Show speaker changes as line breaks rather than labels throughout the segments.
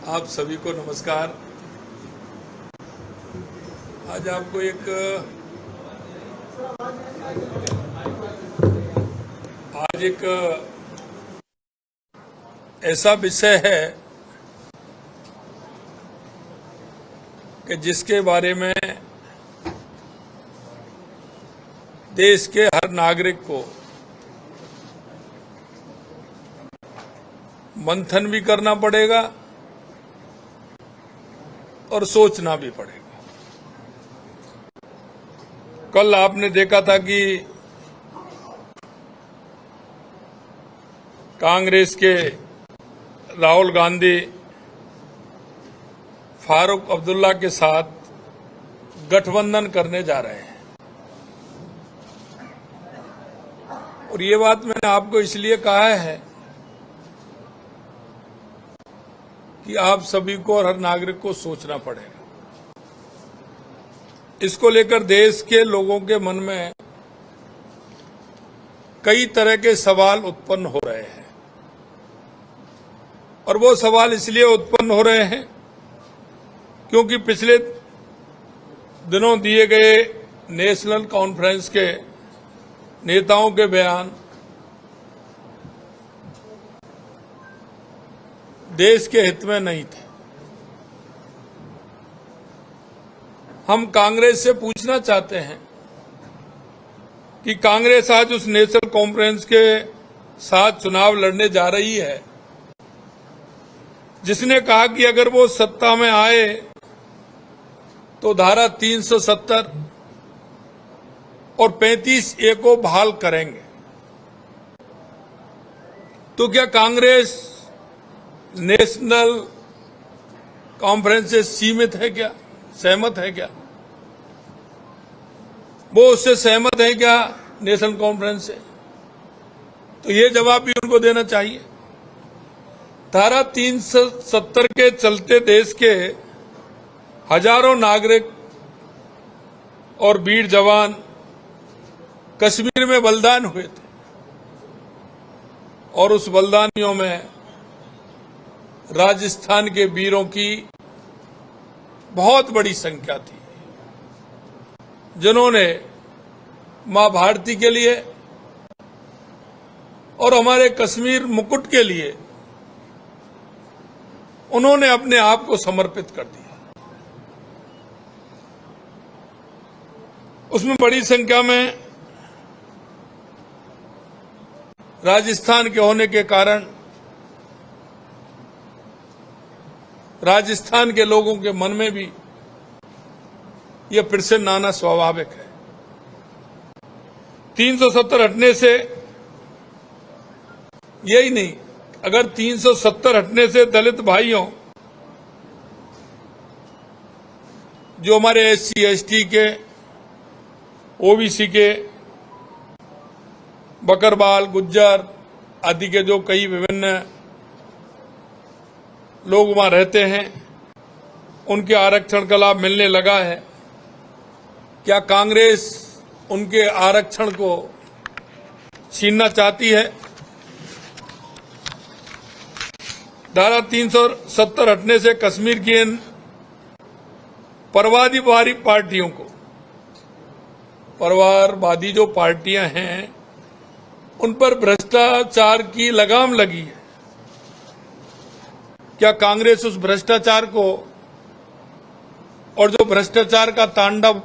आप सभी को नमस्कार। आज आपको एक ऐसा विषय है कि जिसके बारे में देश के हर नागरिक को मंथन भी करना पड़ेगा और सोचना भी पड़ेगा। कल आपने देखा था कि कांग्रेस के राहुल गांधी फारूक अब्दुल्ला के साथ गठबंधन करने जा रहे हैं। और ये बात मैंने आपको इसलिए कहा है कि आप सभी को और हर नागरिक को सोचना पड़ेगा। इसको लेकर देश के लोगों के मन में कई तरह के सवाल उत्पन्न हो रहे हैं और वो सवाल इसलिए उत्पन्न हो रहे हैं क्योंकि पिछले दिनों दिए गए नेशनल कॉन्फ्रेंस के नेताओं के बयान देश के हित में नहीं थे। हम कांग्रेस से पूछना चाहते हैं कि कांग्रेस आज उस नेशनल कॉन्फ्रेंस के साथ चुनाव लड़ने जा रही है जिसने कहा कि अगर वो सत्ता में आए तो धारा 370 और 35A को बहाल करेंगे। तो क्या कांग्रेस नेशनल कॉन्फ्रेंस से सीमित है क्या, सहमत है क्या? वो उससे सहमत है क्या नेशनल कॉन्फ्रेंस से? तो ये जवाब भी उनको देना चाहिए। धारा 370 के चलते देश के हजारों नागरिक और वीर जवान कश्मीर में बलिदान हुए थे और उस बलिदानियों में राजस्थान के वीरों की बहुत बड़ी संख्या थी जिन्होंने मां भारती के लिए और हमारे कश्मीर मुकुट के लिए उन्होंने अपने आप को समर्पित कर दिया। उसमें बड़ी संख्या में राजस्थान के होने के कारण राजस्थान के लोगों के मन में भी यह फिर से नाना स्वाभाविक है। 370 हटने से यही नहीं, अगर 370 हटने से दलित भाइयों, जो हमारे SC ST के, OBC के, बकरवाल, गुज्जर आदि के जो कई विभिन्न लोग वहां रहते हैं, उनके आरक्षण का लाभ मिलने लगा है। क्या कांग्रेस उनके आरक्षण को छीनना चाहती है? धारा 370 हटने से कश्मीर की इन परवादीवादी पार्टियों को, परिवारवादी जो पार्टियां हैं, उन पर भ्रष्टाचार की लगाम लगी है। क्या कांग्रेस उस भ्रष्टाचार को और जो भ्रष्टाचार का तांडव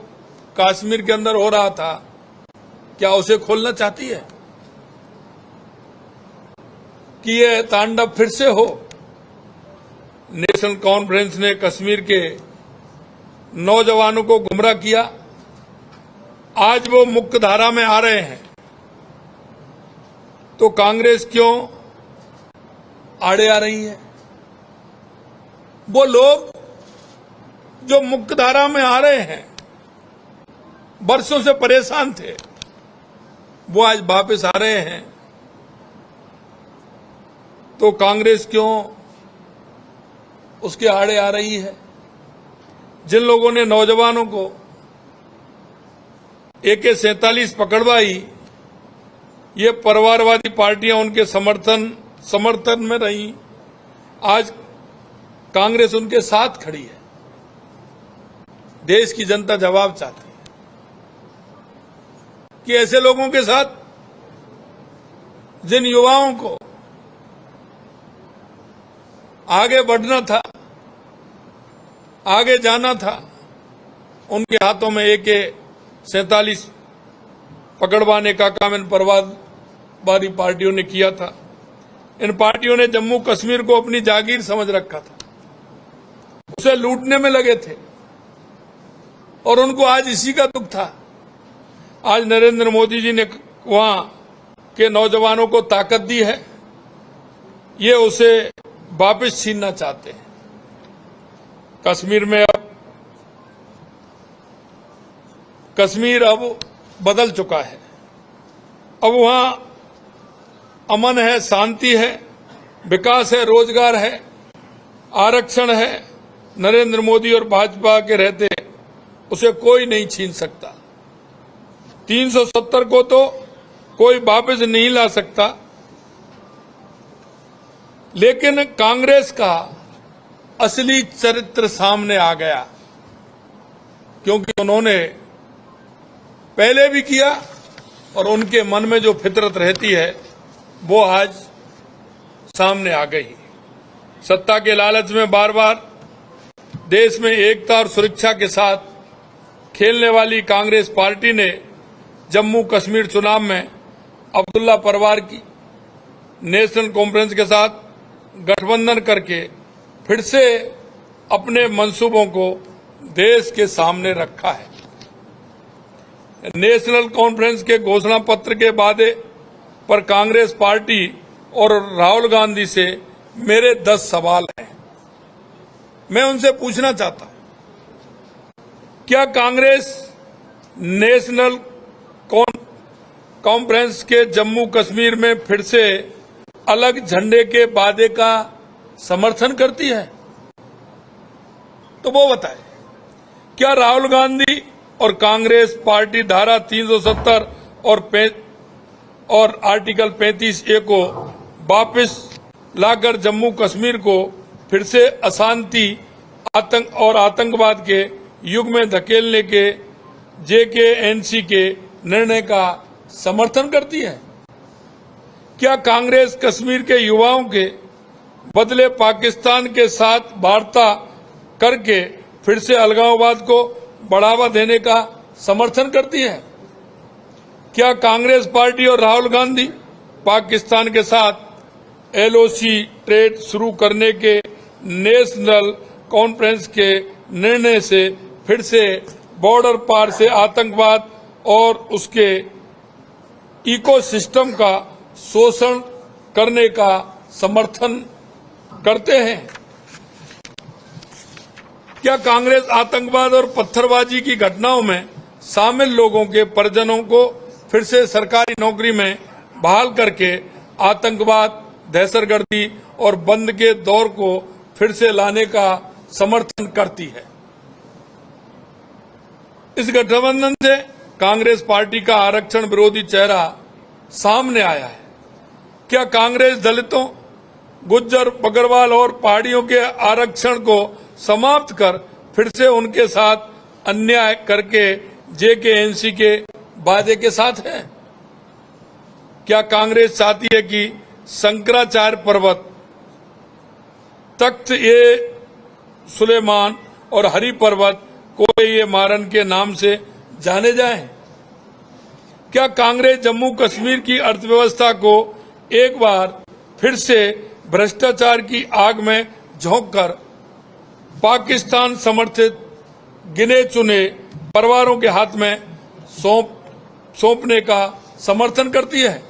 कश्मीर के अंदर हो रहा था, क्या उसे खोलना चाहती है कि यह तांडव फिर से हो? नेशनल कॉन्फ्रेंस ने कश्मीर के नौजवानों को गुमराह किया, आज वो मुख्य धारा में आ रहे हैं, तो कांग्रेस क्यों आड़े आ रही है? वो लोग जो मुख्य धारा में आ रहे हैं, वर्षों से परेशान थे, वो आज वापस आ रहे हैं, तो कांग्रेस क्यों उसके आड़े आ रही है? जिन लोगों ने नौजवानों को AK-47 पकड़वाई, ये परिवारवादी पार्टियां उनके समर्थन में रही। आज कांग्रेस उनके साथ खड़ी है। देश की जनता जवाब चाहती है कि ऐसे लोगों के साथ, जिन युवाओं को आगे बढ़ना था, आगे जाना था, उनके हाथों में AK-47 पकड़वाने का काम इन परवारवादी पार्टियों ने किया था। इन पार्टियों ने जम्मू कश्मीर को अपनी जागीर समझ रखा था, उसे लूटने में लगे थे और उनको आज इसी का दुख था। आज नरेंद्र मोदी जी ने वहां के नौजवानों को ताकत दी है, ये उसे वापस छीनना चाहते हैं। कश्मीर अब बदल चुका है। अब वहां अमन है, शांति है, विकास है, रोजगार है, आरक्षण है। नरेंद्र मोदी और भाजपा के रहते उसे कोई नहीं छीन सकता। 370 को तो कोई वापस नहीं ला सकता, लेकिन कांग्रेस का असली चरित्र सामने आ गया, क्योंकि उन्होंने पहले भी किया और उनके मन में जो फितरत रहती है वो आज सामने आ गई। सत्ता के लालच में बार बार देश में एकता और सुरक्षा के साथ खेलने वाली कांग्रेस पार्टी ने जम्मू कश्मीर चुनाव में अब्दुल्ला परिवार की नेशनल कॉन्फ्रेंस के साथ गठबंधन करके फिर से अपने मंसूबों को देश के सामने रखा है। नेशनल कॉन्फ्रेंस के घोषणा पत्र के वादे पर कांग्रेस पार्टी और राहुल गांधी से मेरे 10 सवाल हैं। मैं उनसे पूछना चाहता हूं, क्या कांग्रेस नेशनल कॉन्फ्रेंस के जम्मू कश्मीर में फिर से अलग झंडे के वादे का समर्थन करती है? तो वो बताए। क्या राहुल गांधी और कांग्रेस पार्टी धारा 370 और आर्टिकल 35A को वापस लाकर जम्मू कश्मीर को फिर से अशांति, आतंक और आतंकवाद के युग में धकेलने के JK-NC के निर्णय का समर्थन करती है? क्या कांग्रेस कश्मीर के युवाओं के बदले पाकिस्तान के साथ वार्ता करके फिर से अलगाववाद को बढ़ावा देने का समर्थन करती है? क्या कांग्रेस पार्टी और राहुल गांधी पाकिस्तान के साथ LOC ट्रेड शुरू करने के नेशनल कॉन्फ्रेंस के निर्णय से फिर से बॉर्डर पार से आतंकवाद और उसके इकोसिस्टम का शोषण करने का समर्थन करते हैं? क्या कांग्रेस आतंकवाद और पत्थरबाजी की घटनाओं में शामिल लोगों के परिजनों को फिर से सरकारी नौकरी में बहाल करके आतंकवाद, दहशतगर्दी और बंद के दौर को फिर से लाने का समर्थन करती है? इस गठबंधन से कांग्रेस पार्टी का आरक्षण विरोधी चेहरा सामने आया है। क्या कांग्रेस दलितों, गुज्जर, बकरवाल और पहाड़ियों के आरक्षण को समाप्त कर फिर से उनके साथ अन्याय करके JK-NC के वादे के साथ है? क्या कांग्रेस चाहती है कि शंकराचार्य पर्वत, तख्त-ए-सुलेमान और हरि पर्वत कोई-ए-मारन के नाम से जाने जाएं? क्या कांग्रेस जम्मू कश्मीर की अर्थव्यवस्था को एक बार फिर से भ्रष्टाचार की आग में झोंककर पाकिस्तान समर्थित गिने चुने परिवारों के हाथ में सौंपने का समर्थन करती है?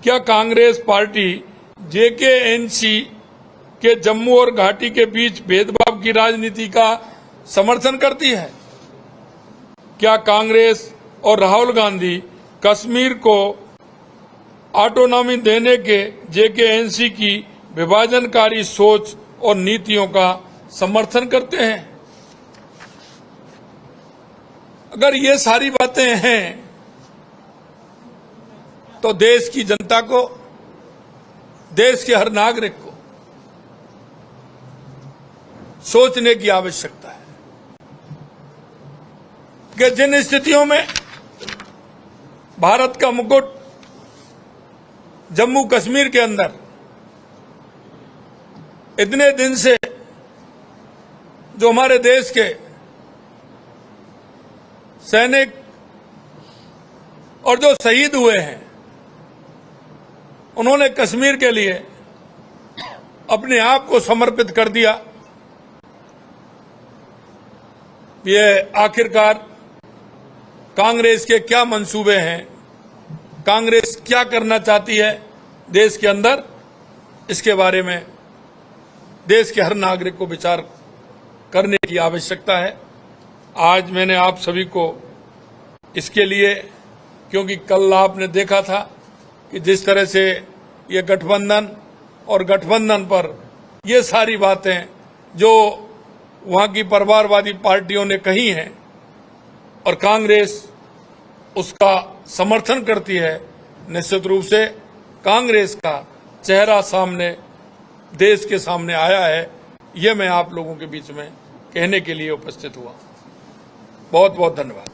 क्या कांग्रेस पार्टी JK-NC के जम्मू और घाटी के बीच भेदभाव की राजनीति का समर्थन करती है? क्या कांग्रेस और राहुल गांधी कश्मीर को ऑटोनॉमी देने के JK-NC की विभाजनकारी सोच और नीतियों का समर्थन करते हैं? अगर ये सारी बातें हैं तो देश की जनता को, देश के हर नागरिक को सोचने की आवश्यकता है कि जिन स्थितियों में भारत का मुकुट जम्मू कश्मीर के अंदर इतने दिन से जो हमारे देश के सैनिक और जो शहीद हुए हैं, उन्होंने कश्मीर के लिए अपने आप को समर्पित कर दिया। ये आखिरकार कांग्रेस के क्या मंसूबे हैं, कांग्रेस क्या करना चाहती है देश के अंदर, इसके बारे में देश के हर नागरिक को विचार करने की आवश्यकता है। आज मैंने आप सभी को इसके लिए, क्योंकि कल आपने देखा था कि जिस तरह से ये गठबंधन और गठबंधन पर ये सारी बातें जो वहां की परिवारवादी पार्टियों ने कही हैं और कांग्रेस उसका समर्थन करती है, निश्चित रूप से कांग्रेस का चेहरा सामने देश के सामने आया है। ये मैं आप लोगों के बीच में कहने के लिए उपस्थित हुआ। बहुत बहुत धन्यवाद।